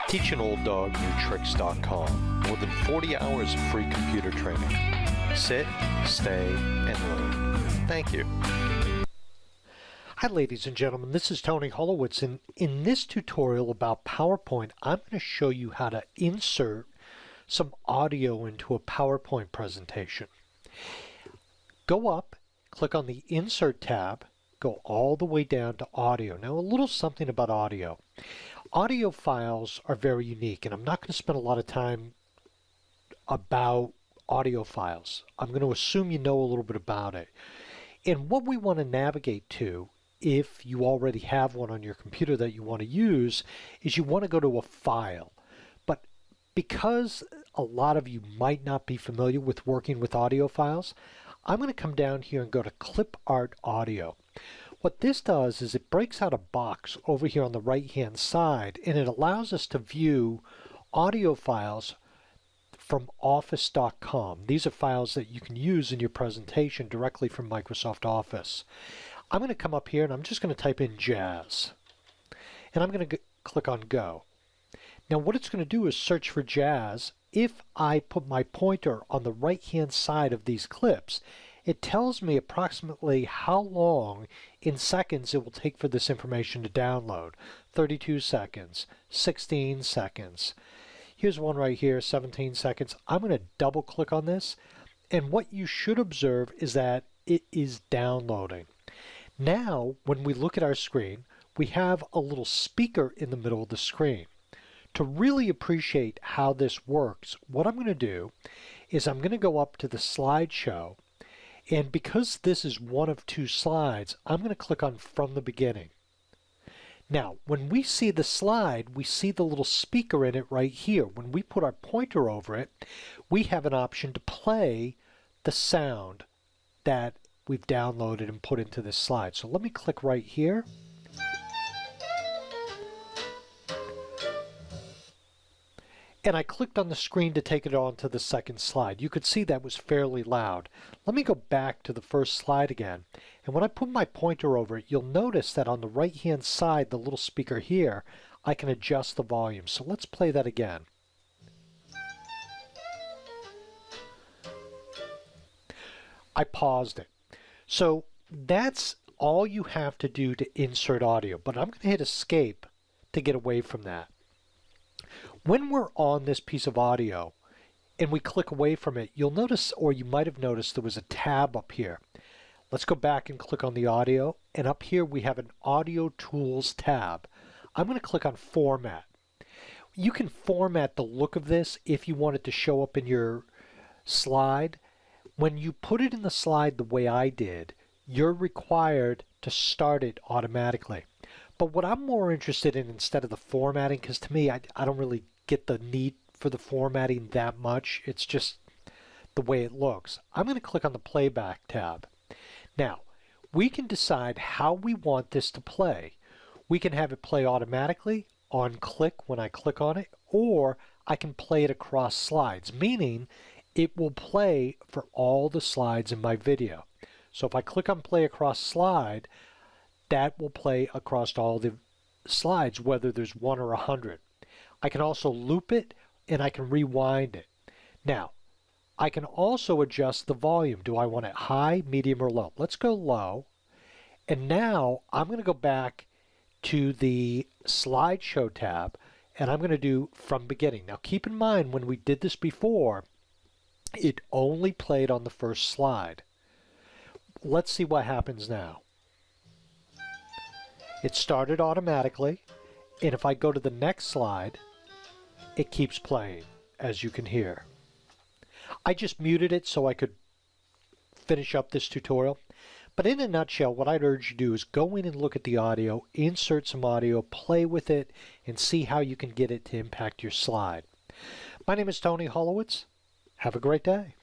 TeachAnOldDogNewTricks.com. More than 40 hours of free computer training. Sit, stay, and learn. Thank you. Hi ladies and gentlemen, this is Tony Holowitz, and in this tutorial about PowerPoint, I'm going to show you how to insert some audio into a PowerPoint presentation. Go up, click on the Insert tab, go all the way down to Audio. Now a little something about audio. Audio files are very unique, and I'm not going to spend a lot of time about audio files. I'm going to assume you know a little bit about it. And what we want to navigate to, if you already have one on your computer that you want to use, is you want to go to a file. But because a lot of you might not be familiar with working with audio files, I'm going to come down here and go to Clip Art Audio. What this does is it breaks out a box over here on the right hand side, and it allows us to view audio files from office.com. These are files that you can use in your presentation directly from Microsoft Office. I'm going to come up here and I'm just going to type in jazz, and I'm going to click on go. Now what it's going to do is search for jazz. If I put my pointer on the right hand side of these clips, it tells me approximately how long in seconds it will take for this information to download. 32 seconds, 16 seconds. Here's one right here, 17 seconds. I'm going to double click on this, and what you should observe is that it is downloading. Now, when we look at our screen, we have a little speaker in the middle of the screen. To really appreciate how this works, what I'm going to do is I'm going to go up to the slideshow, and because this is one of two slides, I'm going to click on From the Beginning. Now, when we see the slide, we see the little speaker in it right here. When we put our pointer over it, we have an option to play the sound that we've downloaded and put into this slide. So let me click right here. And I clicked on the screen to take it on to the second slide. You could see that was fairly loud. Let me go back to the first slide again. And when I put my pointer over it, you'll notice that on the right hand side, the little speaker here, I can adjust the volume. So let's play that again. I paused it. So that's all you have to do to insert audio, but I'm going to hit escape to get away from that. When we're on this piece of audio and we click away from it, you'll notice, or you might have noticed, there was a tab up here. Let's go back and click on the audio, and up here we have an Audio Tools tab. I'm going to click on Format. You can format the look of this if you want it to show up in your slide. When you put it in the slide the way I did, you're required to start it automatically. But what I'm more interested in instead of the formatting, because to me, I don't really get the need for the formatting that much. It's just the way it looks. I'm going to click on the Playback tab. Now, we can decide how we want this to play. We can have it play automatically on click when I click on it, or I can play it across slides, meaning it will play for all the slides in my video. So if I click on Play Across Slide, that will play across all the slides, whether there's 1 or 100. I can also loop it, and I can rewind it. Now, I can also adjust the volume. Do I want it high, medium, or low? Let's go low. And now I'm going to go back to the Slideshow tab, and I'm going to do From Beginning. Now keep in mind, when we did this before, it only played on the first slide. Let's see what happens now. It started automatically, and if I go to the next slide, it keeps playing, as you can hear. I just muted it so I could finish up this tutorial. But in a nutshell, what I'd urge you to do is go in and look at the audio, insert some audio, play with it, and see how you can get it to impact your slide. My name is Tony Holowitz. Have a great day.